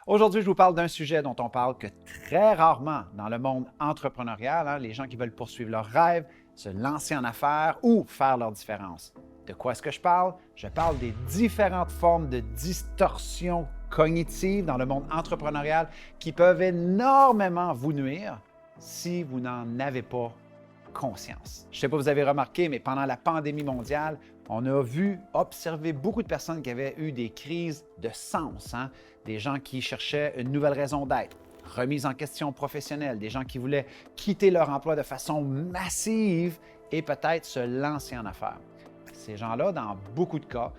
Aujourd'hui, je vous parle d'un sujet dont on parle que très rarement dans le monde entrepreneurial, les gens qui veulent poursuivre leurs rêves, se lancer en affaires ou faire leur différence. De quoi est-ce que je parle? Je parle des différentes formes de distorsion cognitive dans le monde entrepreneurial qui peuvent énormément vous nuire si vous n'en avez pas conscience. Je ne sais pas si vous avez remarqué, mais pendant la pandémie mondiale, on a observé beaucoup de personnes qui avaient eu des crises de sens, des gens qui cherchaient une nouvelle raison d'être, remise en question professionnelle, des gens qui voulaient quitter leur emploi de façon massive et peut-être se lancer en affaires. Ces gens-là, dans beaucoup de cas,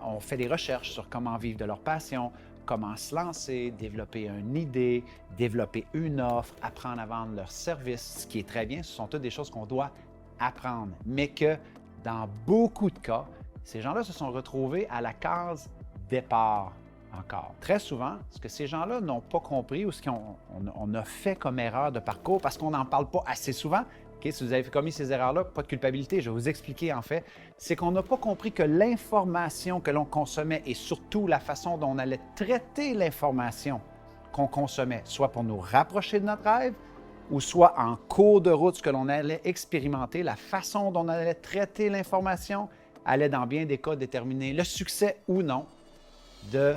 on fait des recherches sur comment vivre de leur passion, comment se lancer, développer une idée, développer une offre, apprendre à vendre leurs services, ce qui est très bien, ce sont toutes des choses qu'on doit apprendre, mais que dans beaucoup de cas, ces gens-là se sont retrouvés à la case départ encore. Très souvent, ce que ces gens-là n'ont pas compris ou ce qu'on a fait comme erreur de parcours, parce qu'on n'en parle pas assez souvent, si vous avez commis ces erreurs-là, pas de culpabilité, je vais vous expliquer en fait, c'est qu'on n'a pas compris que l'information que l'on consommait et surtout la façon dont on allait traiter l'information qu'on consommait, soit pour nous rapprocher de notre rêve, ou soit en cours de route, ce que l'on allait expérimenter, la façon dont on allait traiter l'information allait dans bien des cas déterminer le succès ou non de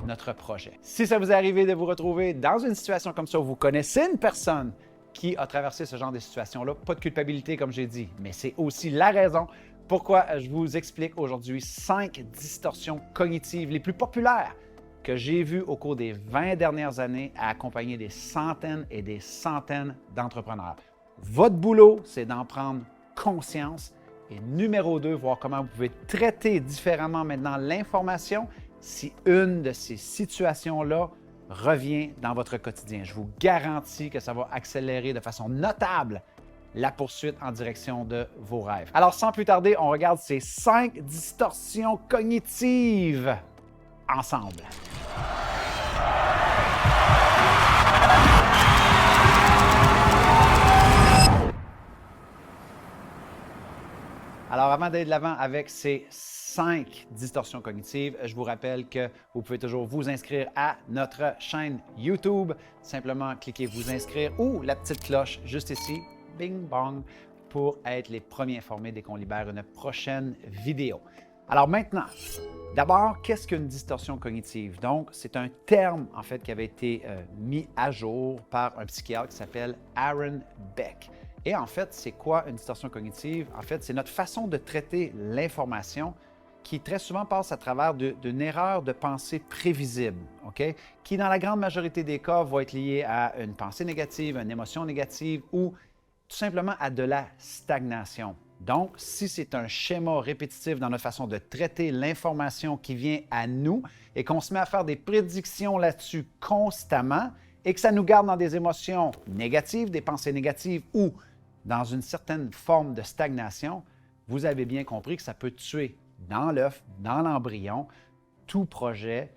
notre projet. Si ça vous est arrivé de vous retrouver dans une situation comme ça où vous connaissez une personne qui a traversé ce genre de situation-là, pas de culpabilité comme j'ai dit, mais c'est aussi la raison pourquoi je vous explique aujourd'hui 5 distorsions cognitives les plus populaires que j'ai vues au cours des 20 dernières années à accompagner des centaines et des centaines d'entrepreneurs. Votre boulot, c'est d'en prendre conscience et numéro 2, voir comment vous pouvez traiter différemment maintenant l'information si une de ces situations-là revient dans votre quotidien. Je vous garantis que ça va accélérer de façon notable la poursuite en direction de vos rêves. Alors, sans plus tarder, on regarde ces 5 distorsions cognitives ensemble. Alors, avant d'aller de l'avant avec ces 5 distorsions cognitives, je vous rappelle que vous pouvez toujours vous inscrire à notre chaîne YouTube. Simplement cliquez vous inscrire ou la petite cloche juste ici, bing bong, pour être les premiers informés dès qu'on libère une prochaine vidéo. Alors maintenant, d'abord, qu'est-ce qu'une distorsion cognitive? Donc, c'est un terme en fait qui avait été mis à jour par un psychiatre qui s'appelle Aaron Beck. Et en fait, c'est quoi une distorsion cognitive? En fait, c'est notre façon de traiter l'information qui très souvent passe à travers d'une erreur de pensée prévisible, qui dans la grande majorité des cas va être liée à une pensée négative, une émotion négative ou tout simplement à de la stagnation. Donc, si c'est un schéma répétitif dans notre façon de traiter l'information qui vient à nous et qu'on se met à faire des prédictions là-dessus constamment et que ça nous garde dans des émotions négatives, des pensées négatives ou dans une certaine forme de stagnation, vous avez bien compris que ça peut tuer dans l'œuf, dans l'embryon, tout projet,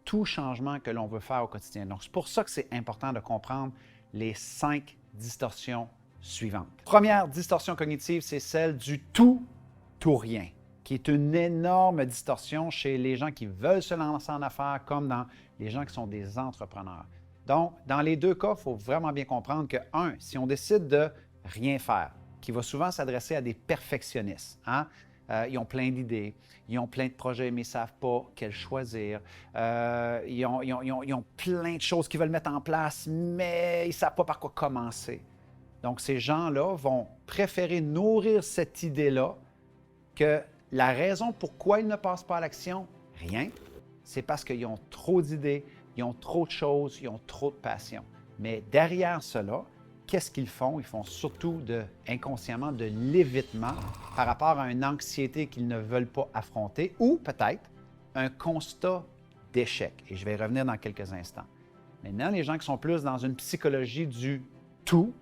tout changement que l'on veut faire au quotidien. Donc, c'est pour ça que c'est important de comprendre les 5 distorsions suivantes. Première distorsion cognitive, c'est celle du tout ou rien, qui est une énorme distorsion chez les gens qui veulent se lancer en affaires comme dans les gens qui sont des entrepreneurs. Donc, dans les deux cas, il faut vraiment bien comprendre que, si on décide de rien faire, qui va souvent s'adresser à des perfectionnistes, ils ont plein d'idées, ils ont plein de projets, mais ils ne savent pas quel choisir. Ils ont plein de choses qu'ils veulent mettre en place, mais ils ne savent pas par quoi commencer. Donc, ces gens-là vont préférer nourrir cette idée-là que la raison pourquoi ils ne passent pas à l'action, rien, c'est parce qu'ils ont trop d'idées, ils ont trop de choses, ils ont trop de passion. Mais derrière cela, qu'est-ce qu'ils font? Ils font surtout inconsciemment de l'évitement par rapport à une anxiété qu'ils ne veulent pas affronter ou peut-être un constat d'échec. Et je vais y revenir dans quelques instants. Maintenant, les gens qui sont plus dans une psychologie du tout,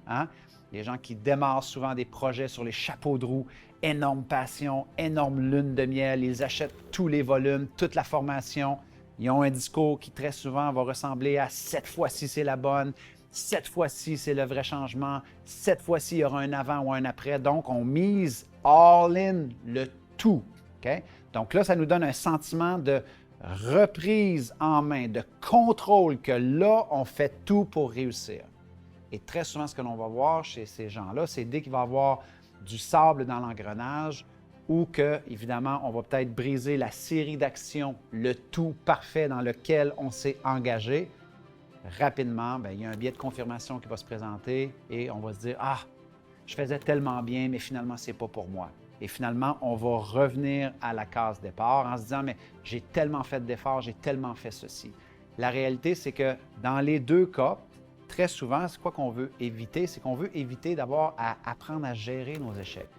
les gens qui démarrent souvent des projets sur les chapeaux de roue, énorme passion, énorme lune de miel, ils achètent tous les volumes, toute la formation. Ils ont un discours qui très souvent va ressembler à « cette fois-ci, c'est la bonne », cette fois-ci, c'est le vrai changement. Cette fois-ci, il y aura un avant ou un après. Donc, on mise all in le tout. Donc là, ça nous donne un sentiment de reprise en main, de contrôle, que là, on fait tout pour réussir. Et très souvent, ce que l'on va voir chez ces gens-là, c'est dès qu'il va y avoir du sable dans l'engrenage ou que, évidemment, on va peut-être briser la série d'actions, le tout parfait dans lequel on s'est engagé, rapidement, bien, il y a un biais de confirmation qui va se présenter et on va se dire « Ah, je faisais tellement bien, mais finalement, ce n'est pas pour moi. » Et finalement, on va revenir à la case départ en se disant « Mais j'ai tellement fait d'efforts, j'ai tellement fait ceci. » La réalité, c'est que dans les deux cas, très souvent, c'est quoi qu'on veut éviter? C'est qu'on veut éviter d'avoir à apprendre à gérer nos échecs,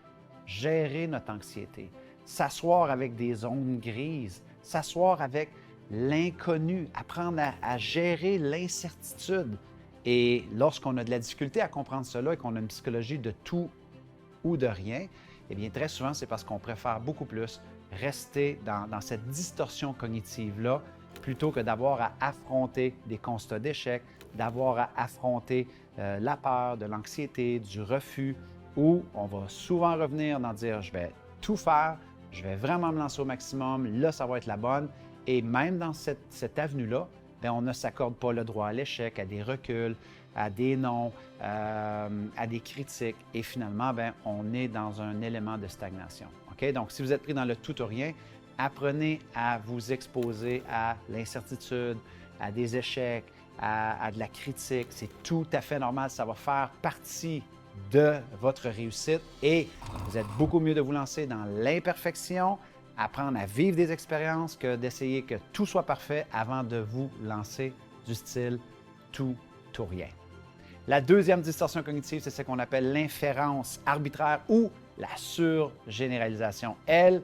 gérer notre anxiété, s'asseoir avec des zones grises, s'asseoir avec l'inconnu, apprendre à gérer l'incertitude. Et lorsqu'on a de la difficulté à comprendre cela et qu'on a une psychologie de tout ou de rien, eh bien, très souvent, c'est parce qu'on préfère beaucoup plus rester dans cette distorsion cognitive-là plutôt que d'avoir à affronter des constats d'échec, d'avoir à affronter la peur, de l'anxiété, du refus, où on va souvent revenir dans dire « je vais tout faire, je vais vraiment me lancer au maximum, là, ça va être la bonne ». Et même dans cette avenue-là, bien, on ne s'accorde pas le droit à l'échec, à des reculs, à des non, à des critiques. Et finalement, bien, on est dans un élément de stagnation. Okay? Donc, si vous êtes pris dans le tout ou rien, apprenez à vous exposer à l'incertitude, à des échecs, à de la critique. C'est tout à fait normal. Ça va faire partie de votre réussite et vous êtes beaucoup mieux de vous lancer dans l'imperfection, apprendre à vivre des expériences que d'essayer que tout soit parfait avant de vous lancer du style tout ou rien. La deuxième distorsion cognitive, c'est ce qu'on appelle l'inférence arbitraire ou la surgénéralisation. Elle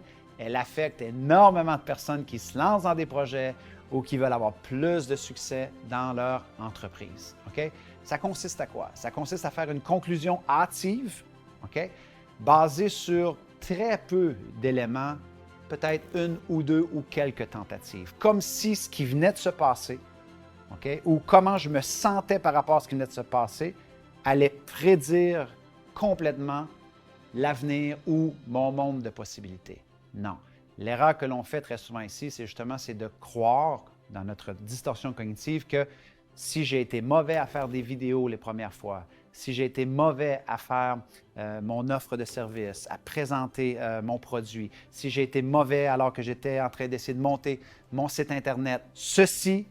affecte énormément de personnes qui se lancent dans des projets ou qui veulent avoir plus de succès dans leur entreprise. Okay? Ça consiste à quoi? Ça consiste à faire une conclusion hâtive, okay? Basée sur très peu d'éléments, peut-être une ou deux ou quelques tentatives, comme si ce qui venait de se passer, okay, ou comment je me sentais par rapport à ce qui venait de se passer, allait prédire complètement l'avenir ou mon monde de possibilités. Non. L'erreur que l'on fait très souvent ici, c'est de croire, dans notre distorsion cognitive, que si j'ai été mauvais à faire des vidéos les premières fois, si j'ai été mauvais à faire mon offre de service, à présenter mon produit, si j'ai été mauvais alors que j'étais en train d'essayer de monter mon site Internet, ceci,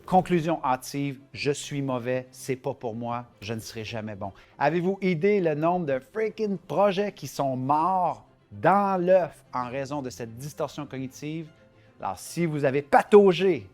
conclusion hâtive, je suis mauvais, c'est pas pour moi, je ne serai jamais bon. Avez-vous idée le nombre de freaking projets qui sont morts dans l'œuf en raison de cette distorsion cognitive? Alors, si vous avez pataugé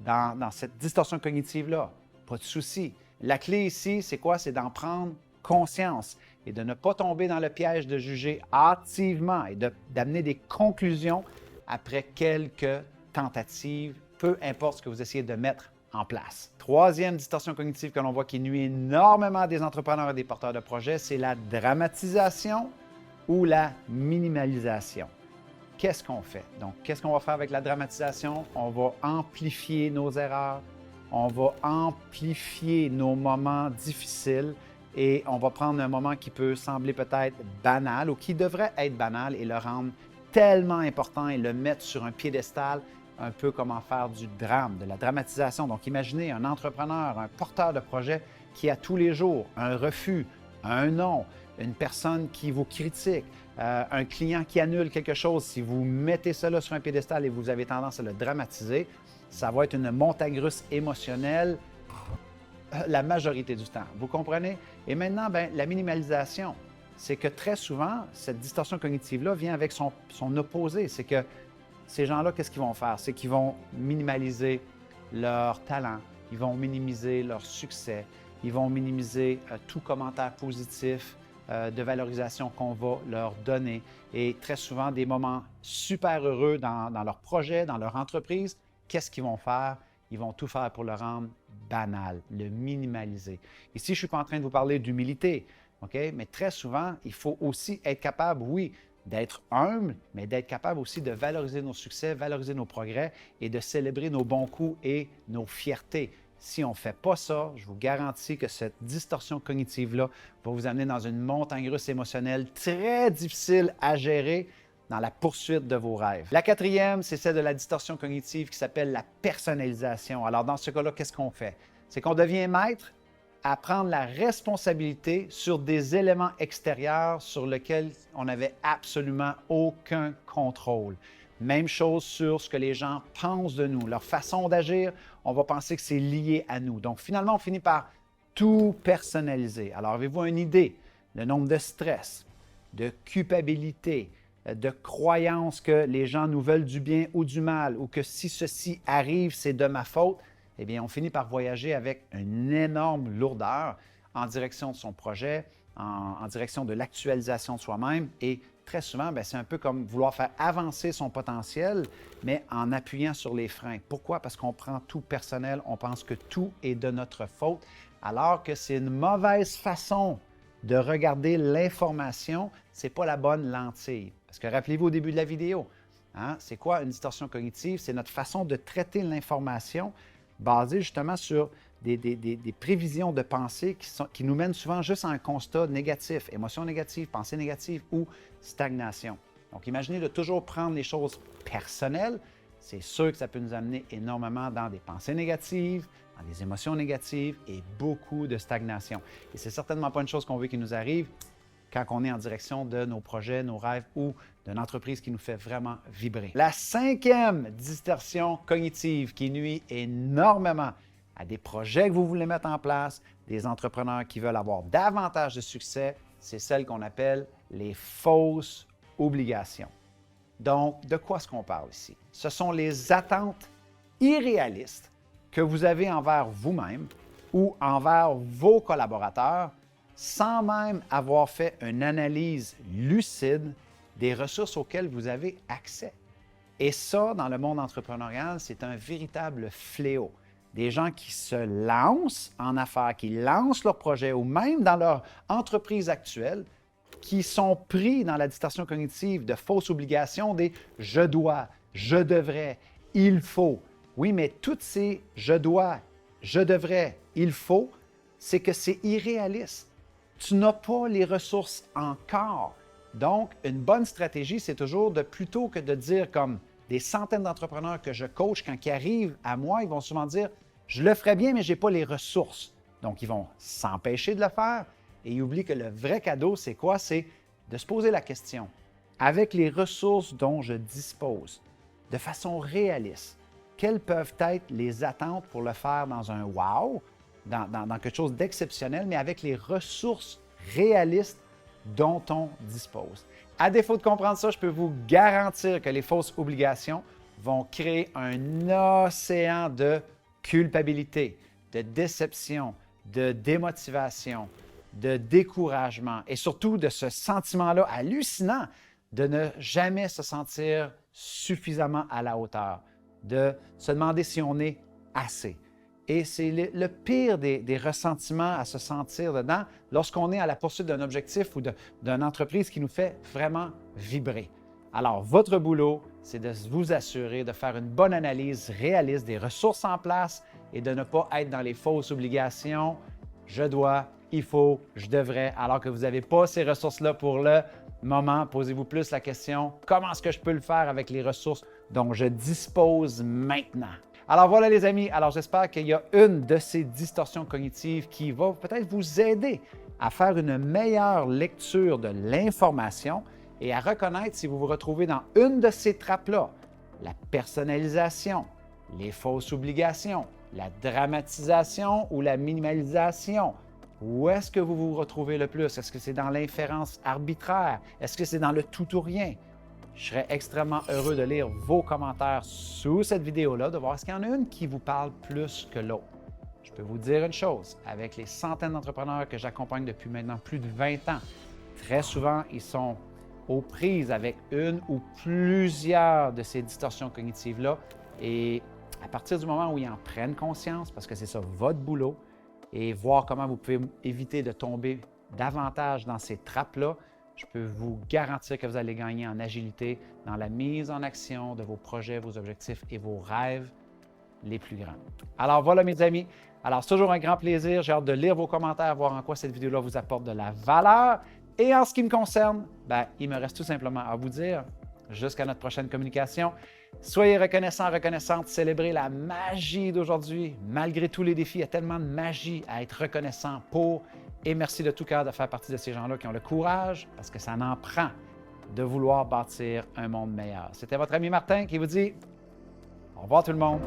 dans cette distorsion cognitive-là, pas de souci. La clé ici, c'est quoi? C'est d'en prendre conscience et de ne pas tomber dans le piège de juger hâtivement et d'amener des conclusions après quelques tentatives, peu importe ce que vous essayez de mettre en place. Troisième distorsion cognitive que l'on voit qui nuit énormément à des entrepreneurs et des porteurs de projets, c'est la dramatisation ou la minimalisation. Qu'est-ce qu'on fait? Donc, qu'est-ce qu'on va faire avec la dramatisation? On va amplifier nos erreurs, on va amplifier nos moments difficiles et on va prendre un moment qui peut sembler peut-être banal ou qui devrait être banal et le rendre tellement important et le mettre sur un piédestal, un peu comme en faire du drame, de la dramatisation. Donc, imaginez un entrepreneur, un porteur de projet qui a tous les jours un refus, un non, une personne qui vous critique, un client qui annule quelque chose. Si vous mettez cela sur un piédestal et vous avez tendance à le dramatiser, ça va être une montagne russe émotionnelle la majorité du temps. Vous comprenez? Et maintenant, bien, la minimalisation, c'est que très souvent, cette distorsion cognitive-là vient avec son opposé. C'est que ces gens-là, qu'est-ce qu'ils vont faire? C'est qu'ils vont minimaliser leur talent, ils vont minimiser leur succès, ils vont minimiser tout commentaire positif de valorisation qu'on va leur donner. Et très souvent, des moments super heureux dans leur projet, dans leur entreprise, qu'est-ce qu'ils vont faire? Ils vont tout faire pour le rendre banal, le minimaliser. Ici, je ne suis pas en train de vous parler d'humilité, OK? Mais très souvent, il faut aussi être capable, oui, d'être humble, mais d'être capable aussi de valoriser nos succès, valoriser nos progrès et de célébrer nos bons coups et nos fiertés. Si on ne fait pas ça, je vous garantis que cette distorsion cognitive-là va vous amener dans une montagne russe émotionnelle très difficile à gérer dans la poursuite de vos rêves. La quatrième, c'est celle de la distorsion cognitive qui s'appelle la personnalisation. Alors, dans ce cas-là, qu'est-ce qu'on fait? C'est qu'on devient maître à prendre la responsabilité sur des éléments extérieurs sur lesquels on n'avait absolument aucun contrôle. Même chose sur ce que les gens pensent de nous, leur façon d'agir, on va penser que c'est lié à nous. Donc finalement, on finit par tout personnaliser. Alors avez-vous une idée? Le nombre de stress, de culpabilité, de croyances que les gens nous veulent du bien ou du mal, ou que si ceci arrive, c'est de ma faute, eh bien, on finit par voyager avec une énorme lourdeur en direction de son projet, en direction de l'actualisation de soi-même. Et très souvent, c'est un peu comme vouloir faire avancer son potentiel, mais en appuyant sur les freins. Pourquoi? Parce qu'on prend tout personnel, on pense que tout est de notre faute, alors que c'est une mauvaise façon de regarder l'information, ce n'est pas la bonne lentille. Parce que rappelez-vous au début de la vidéo, hein, c'est quoi une distorsion cognitive? C'est notre façon de traiter l'information basée justement sur des prévisions de pensée qui nous mènent souvent juste à un constat négatif, émotion négative, pensée négative ou stagnation. Donc, imaginez de toujours prendre les choses personnelles. C'est sûr que ça peut nous amener énormément dans des pensées négatives, dans des émotions négatives et beaucoup de stagnation. Et c'est certainement pas une chose qu'on veut qui nous arrive quand on est en direction de nos projets, nos rêves ou d'une entreprise qui nous fait vraiment vibrer. La cinquième distorsion cognitive qui nuit énormément à des projets que vous voulez mettre en place, des entrepreneurs qui veulent avoir davantage de succès, c'est celle qu'on appelle les fausses obligations. Donc, de quoi est-ce qu'on parle ici? Ce sont les attentes irréalistes que vous avez envers vous-même ou envers vos collaborateurs sans même avoir fait une analyse lucide des ressources auxquelles vous avez accès. Et ça, dans le monde entrepreneurial, c'est un véritable fléau. Des gens qui se lancent en affaires, qui lancent leur projet ou même dans leur entreprise actuelle, qui sont pris dans la distorsion cognitive de fausses obligations, des « je dois »,« je devrais »,« il faut ». Oui, mais toutes ces « je dois »,« je devrais »,« il faut », c'est que c'est irréaliste. Tu n'as pas les ressources encore. Donc, une bonne stratégie, c'est toujours de plutôt que de dire comme des centaines d'entrepreneurs que je coach, quand ils arrivent à moi, ils vont souvent dire « je le ferais bien, mais je n'ai pas les ressources ». Donc, ils vont s'empêcher de le faire et ils oublient que le vrai cadeau, c'est quoi? C'est de se poser la question, avec les ressources dont je dispose, de façon réaliste, quelles peuvent être les attentes pour le faire dans un « wow », dans quelque chose d'exceptionnel, mais avec les ressources réalistes dont on dispose. À défaut de comprendre ça, je peux vous garantir que les fausses obligations vont créer un océan de culpabilité, de déception, de démotivation, de découragement et surtout de ce sentiment-là hallucinant de ne jamais se sentir suffisamment à la hauteur, de se demander si on est assez. Et c'est le pire des ressentiments à se sentir dedans lorsqu'on est à la poursuite d'un objectif ou d'une entreprise qui nous fait vraiment vibrer. Alors, votre boulot, c'est de vous assurer de faire une bonne analyse réaliste des ressources en place et de ne pas être dans les fausses obligations. Je dois, il faut, je devrais, alors que vous n'avez pas ces ressources-là pour le moment. Posez-vous plus la question, comment est-ce que je peux le faire avec les ressources dont je dispose maintenant? Alors voilà les amis, alors j'espère qu'il y a une de ces distorsions cognitives qui va peut-être vous aider à faire une meilleure lecture de l'information et à reconnaître si vous vous retrouvez dans une de ces trappes-là, la personnalisation, les fausses obligations, la dramatisation ou la minimalisation. Où est-ce que vous vous retrouvez le plus? Est-ce que c'est dans l'inférence arbitraire? Est-ce que c'est dans le tout ou rien? Je serais extrêmement heureux de lire vos commentaires sous cette vidéo-là, de voir est-ce qu'il y en a une qui vous parle plus que l'autre. Je peux vous dire une chose, avec les centaines d'entrepreneurs que j'accompagne depuis maintenant plus de 20 ans, très souvent, ils sont aux prises avec une ou plusieurs de ces distorsions cognitives-là. Et à partir du moment où ils en prennent conscience, parce que c'est ça votre boulot, et voir comment vous pouvez éviter de tomber davantage dans ces trappes-là, je peux vous garantir que vous allez gagner en agilité dans la mise en action de vos projets, vos objectifs et vos rêves les plus grands. Alors voilà mes amis, alors c'est toujours un grand plaisir, j'ai hâte de lire vos commentaires, voir en quoi cette vidéo-là vous apporte de la valeur. Et en ce qui me concerne, il me reste tout simplement à vous dire jusqu'à notre prochaine communication. Soyez reconnaissants, reconnaissantes, célébrez la magie d'aujourd'hui. Malgré tous les défis, il y a tellement de magie à être reconnaissant pour. Et merci de tout cœur de faire partie de ces gens-là qui ont le courage, parce que ça en prend, de vouloir bâtir un monde meilleur. C'était votre ami Martin qui vous dit au revoir tout le monde.